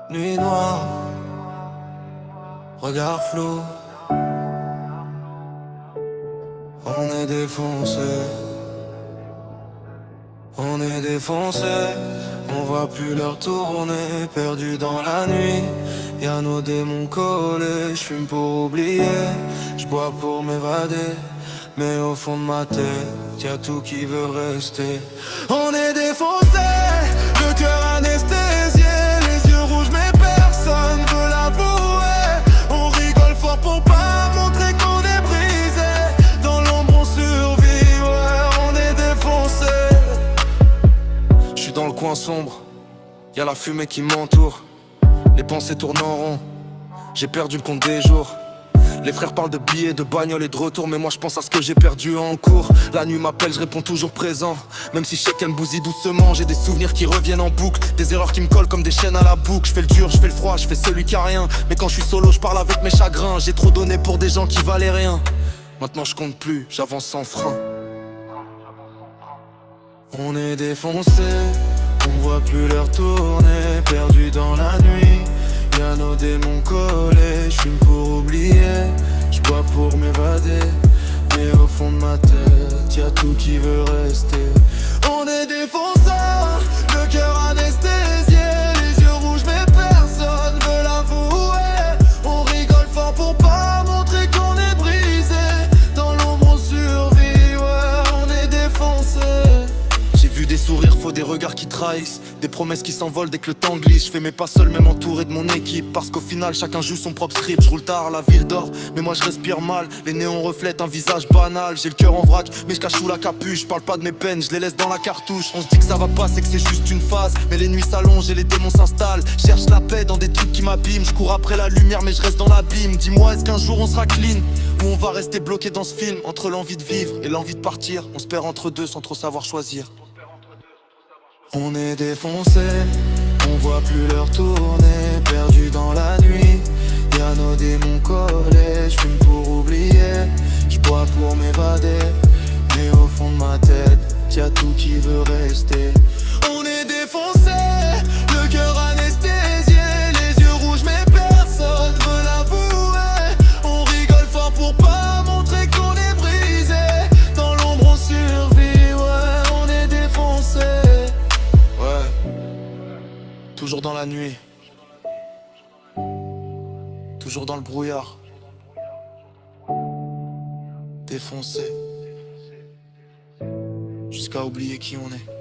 Nuit noire, regard flou. On est défoncé, on est défoncé. On voit plus l'heure tourner, perdu dans la nuit. Y'a nos démons collés, j'fume pour oublier, j'bois pour m'évader. Mais au fond de ma tête, y'a tout qui veut rester. On est défoncé, le cœur anesthésié, les yeux rouges mais personne veut l'avouer. On rigole fort pour pas montrer qu'on est brisé. Dans l'ombre on survit, ouais, on est défoncé. J'suis dans le coin sombre, y'a la fumée qui m'entoure. Les pensées tournent en rond, j'ai perdu le compte des jours. Les frères parlent de billets, de bagnoles et de retour, mais moi je pense à ce que j'ai perdu en cours. La nuit m'appelle, je réponds toujours présent. Même si je sais qu'elle me bousille doucement, j'ai des souvenirs qui reviennent en boucle. Des erreurs qui me collent comme des chaînes à la boucle. Je fais le dur, je fais le froid, je fais celui qui a rien. Mais quand je suis solo, je parle avec mes chagrins. J'ai trop donné pour des gens qui valaient rien. Maintenant je compte plus, j'avance sans frein. On est défoncé, on voit plus l'heure tourner, perdu dans la nuit. Y'a nos démons collés, j'fume pour oublier, j'bois pour m'évader. Mais au fond de ma tête, y'a tout qui veut rester. On est défoncé, le cœur anesthésié, les yeux rouges mais personne veut l'avouer. On rigole fort pour pas montrer qu'on est brisé. Dans l'ombre on survit, ouais, on est défoncé. J'ai vu des sourires faux, des regards qui trahissent, des promesses qui s'envolent dès que le temps glisse. Je fais mes pas seul, même entouré de mon équipe, parce qu'au final chacun joue son propre script. Je roule tard, la ville dort, mais moi je respire mal. Les néons reflètent un visage banal. J'ai le cœur en vrac, mais je cache sous la capuche. Je parle pas de mes peines, je les laisse dans la cartouche. On se dit que ça va pas, c'est que c'est juste une phase. Mais les nuits s'allongent et les démons s'installent. Cherche la paix dans des trucs qui m'abîment. Je cours après la lumière mais je reste dans l'abîme. Dis-moi, est-ce qu'un jour on sera clean, ou on va rester bloqué dans ce film? Entre l'envie de vivre et l'envie de partir, on se perd entre deux sans trop savoir choisir. On est défoncé, on voit plus l'heure tourner, perdu dans la nuit. Y'a nos démons collés, j'fume pour oublier, j'bois pour m'évader. Mais au fond de ma tête, y'a tout qui veut rester. On est défoncé, le cœur anesthésié, les yeux rouges mais personne veut l'avouer. On rigole fort pour pas montrer qu'on est brisé. Dans l'ombre on survit, ouais, on est défoncé. Ouais, toujours dans la nuit, toujours dans le brouillard, défoncé, jusqu'à oublier qui on est.